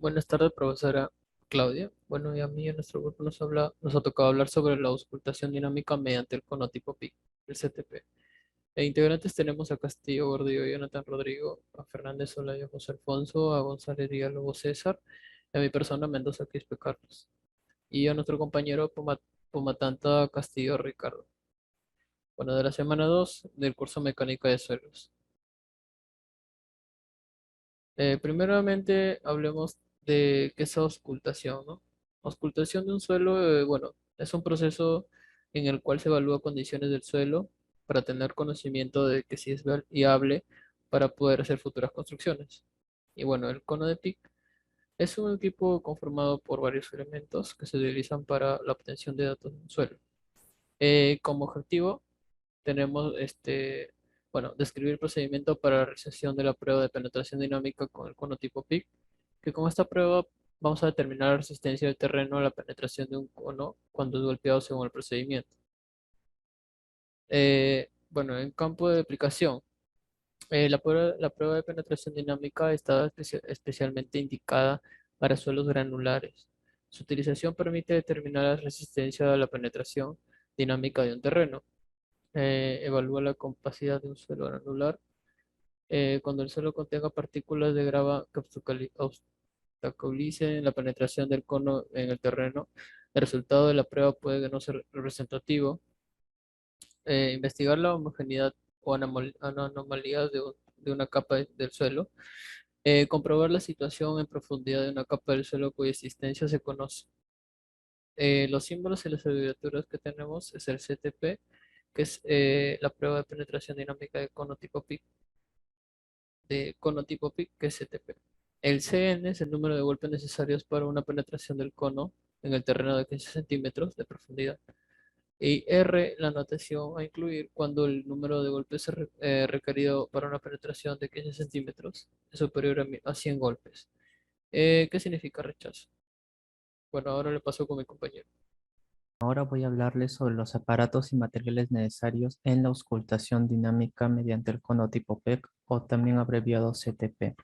Buenas tardes, profesora Claudia. Bueno, y a mí en nuestro grupo nos ha tocado hablar sobre la auscultación dinámica mediante el conotipo PIC, el CTP. E integrantes tenemos a Castillo Gordillo, Jonathan Rodrigo, a Fernández Olaya, José Alfonso, a González Díaz César, y a mi persona Mendoza Quispe Carlos. Y a nuestro compañero Pumatanta Castillo Ricardo. Bueno, de la semana 2 del curso Mecánica de Suelos. Primeramente, hablemos de qué es auscultación, ¿no? Auscultación de un suelo, bueno, es un proceso en el cual se evalúa condiciones del suelo para tener conocimiento de que si es viable para poder hacer futuras construcciones. Y bueno, el cono de PIC es un equipo conformado por varios elementos que se utilizan para la obtención de datos de un suelo. Como objetivo, tenemos bueno, describir el procedimiento para la realización de la prueba de penetración dinámica con el cono tipo PIC, que con esta prueba vamos a determinar la resistencia del terreno a la penetración de un cono cuando es golpeado según el procedimiento. Bueno, en campo de aplicación, la prueba de penetración dinámica está especialmente indicada para suelos granulares. Su utilización permite determinar la resistencia a la penetración dinámica de un terreno. Evalúa la compacidad de un suelo granular cuando el suelo contenga partículas de grava que obstaculicen la penetración del cono en el terreno. El resultado de la prueba puede no ser representativo. Investigar la homogeneidad o anomalías de una capa del suelo. Comprobar la situación en profundidad de una capa del suelo cuya existencia se conoce. Los símbolos y las abreviaturas que tenemos es el CTP, que es la prueba de penetración dinámica de cono tipo PIC, que es CTP. El CN es el número de golpes necesarios para una penetración del cono en el terreno de 15 centímetros de profundidad. Y R, la notación a incluir cuando el número de golpes requerido para una penetración de 15 centímetros es superior a 100 golpes. ¿Qué significa rechazo? Bueno, ahora le paso con mi compañero. Ahora voy a hablarles sobre los aparatos y materiales necesarios en la auscultación dinámica mediante el cono tipo PEC o también abreviado CTP.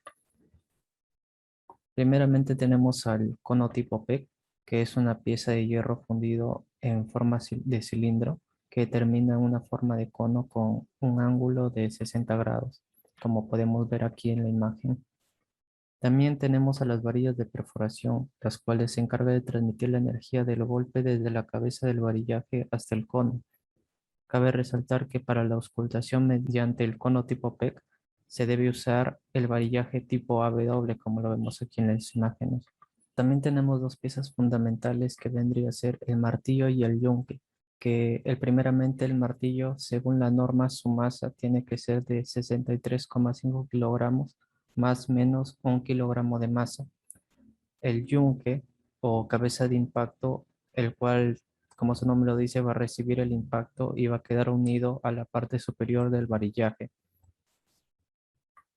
Primeramente tenemos al cono tipo PEC, que es una pieza de hierro fundido en forma de cilindro que termina en una forma de cono con un ángulo de 60 grados, como podemos ver aquí en la imagen. También tenemos a las varillas de perforación, las cuales se encargan de transmitir la energía del golpe desde la cabeza del varillaje hasta el cono. Cabe resaltar que para la auscultación mediante el cono tipo PEC se debe usar el varillaje tipo AW, como lo vemos aquí en las imágenes. También tenemos dos piezas fundamentales que vendría a ser el martillo y el yunque, que primeramente el martillo, según la norma, su masa tiene que ser de 63,5 kilogramos más menos 1 kilogramo de masa. El yunque o cabeza de impacto, el cual, como su nombre lo dice, va a recibir el impacto y va a quedar unido a la parte superior del varillaje.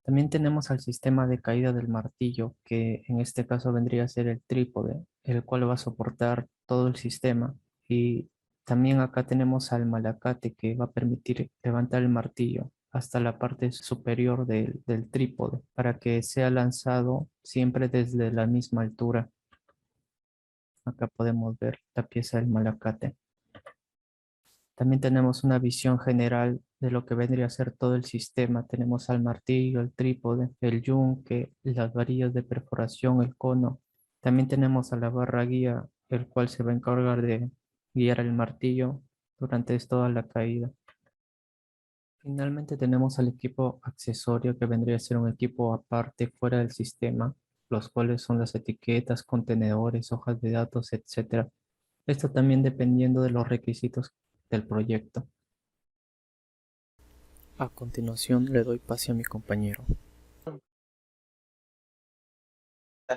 También tenemos al sistema de caída del martillo, que en este caso vendría a ser el trípode, el cual va a soportar todo el sistema. Y también acá tenemos al malacate, que va a permitir levantar el martillo hasta la parte superior del trípode, para que sea lanzado siempre desde la misma altura. Acá podemos ver la pieza del malacate. También tenemos una visión general de lo que vendría a ser todo el sistema. Tenemos al martillo, el trípode, el yunque, las varillas de perforación, el cono. También tenemos a la barra guía, el cual se va a encargar de guiar el martillo durante toda la caída. Finalmente tenemos al equipo accesorio, que vendría a ser un equipo aparte fuera del sistema, los cuales son las etiquetas, contenedores, hojas de datos, etcétera. Esto también dependiendo de los requisitos del proyecto. A continuación le doy pase a mi compañero.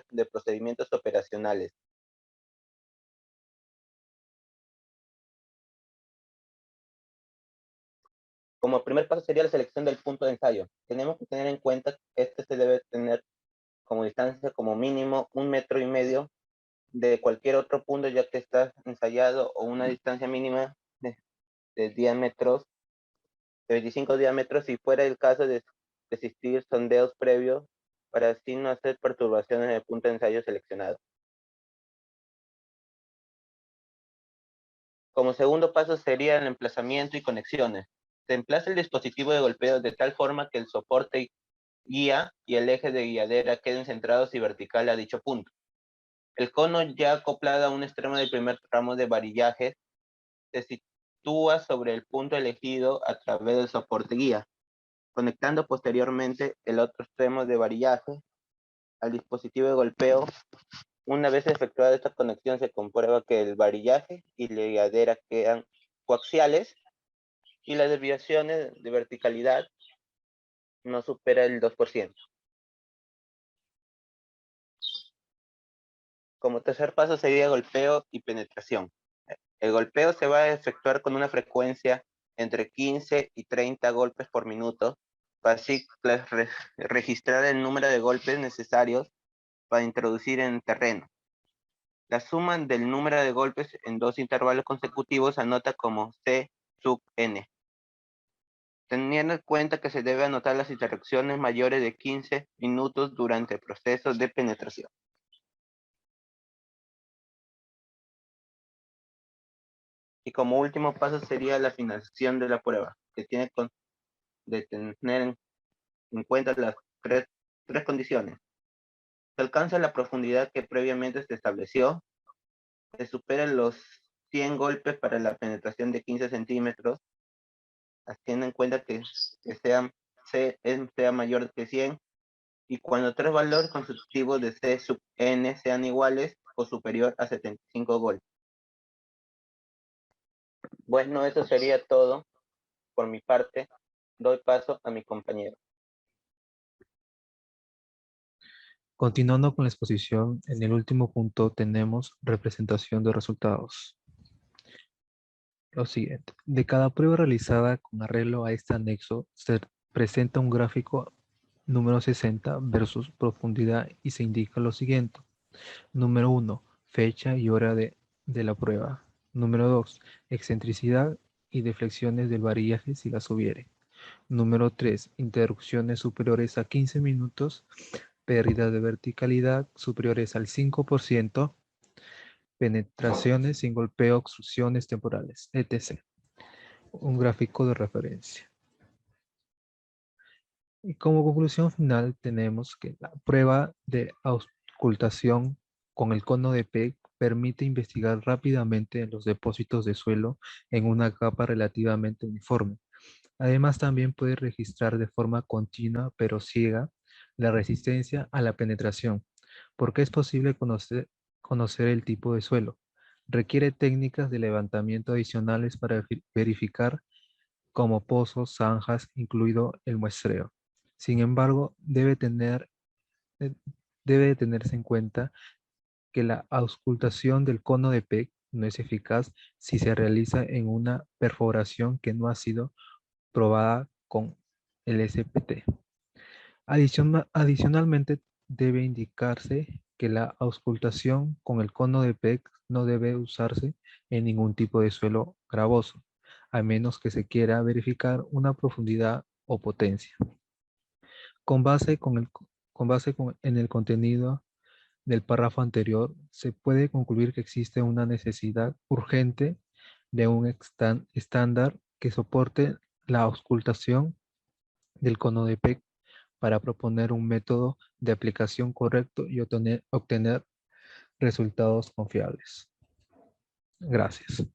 De procedimientos operacionales. Como primer paso sería la selección del punto de ensayo. Tenemos que tener en cuenta que este se debe tener como distancia como mínimo 1,5 metros de cualquier otro punto ya que está ensayado, o una distancia mínima de diámetros, de 25 diámetros, si fuera el caso de existir sondeos previos para así no hacer perturbaciones en el punto de ensayo seleccionado. Como segundo paso sería el emplazamiento y conexiones. Se emplaza el dispositivo de golpeo de tal forma que el soporte guía y el eje de guiadera queden centrados y vertical a dicho punto. El cono ya acoplado a un extremo del primer tramo de varillaje se sitúa sobre el punto elegido a través del soporte guía, conectando posteriormente el otro extremo de varillaje al dispositivo de golpeo. Una vez efectuada esta conexión, se comprueba que el varillaje y la guiadera quedan coaxiales y las desviaciones de verticalidad no supera el 2%. Como tercer paso sería golpeo y penetración. El golpeo se va a efectuar con una frecuencia entre 15 y 30 golpes por minuto, para así registrar el número de golpes necesarios para introducir en el terreno. La suma del número de golpes en dos intervalos consecutivos se anota como C sub n, teniendo en cuenta que se debe anotar las interacciones mayores de 15 minutos durante el proceso de penetración. Y como último paso sería la finalización de la prueba, que tiene de tener en cuenta las tres condiciones. Se alcanza la profundidad que previamente se estableció, se superan los 100 golpes para la penetración de 15 centímetros, teniendo en cuenta que sea mayor que 100, y cuando tres valores consecutivos de C sub n sean iguales o superior a 75 golpes. Bueno, eso sería todo por mi parte. Doy paso a mi compañero. Continuando con la exposición, en el último punto tenemos representación de resultados. Lo siguiente, de cada prueba realizada con arreglo a este anexo, se presenta un gráfico número 60 versus profundidad y se indica lo siguiente. Número 1, fecha y hora de la prueba. Número 2, excentricidad y deflexiones del varillaje si las hubiere. Número 3, interrupciones superiores a 15 minutos, pérdida de verticalidad superiores al 5%, penetraciones sin golpeo, obstrucciones temporales, etc. Un gráfico de referencia. Y como conclusión final tenemos que la prueba de auscultación con el cono de PEG permite investigar rápidamente los depósitos de suelo en una capa relativamente uniforme. Además también puede registrar de forma continua pero ciega la resistencia a la penetración, porque es posible conocer el tipo de suelo. Requiere técnicas de levantamiento adicionales para verificar como pozos, zanjas, incluido el muestreo. Sin embargo, eh, debe tenerse en cuenta que la auscultación del cono de PEG no es eficaz si se realiza en una perforación que no ha sido probada con el SPT. Adicionalmente, debe indicarse que la auscultación con el cono de PEG no debe usarse en ningún tipo de suelo gravoso, a menos que se quiera verificar una profundidad o potencia. Con base en el contenido del párrafo anterior, se puede concluir que existe una necesidad urgente de un estándar que soporte la auscultación del cono de PEG para proponer un método de aplicación correcto y obtener resultados confiables. Gracias.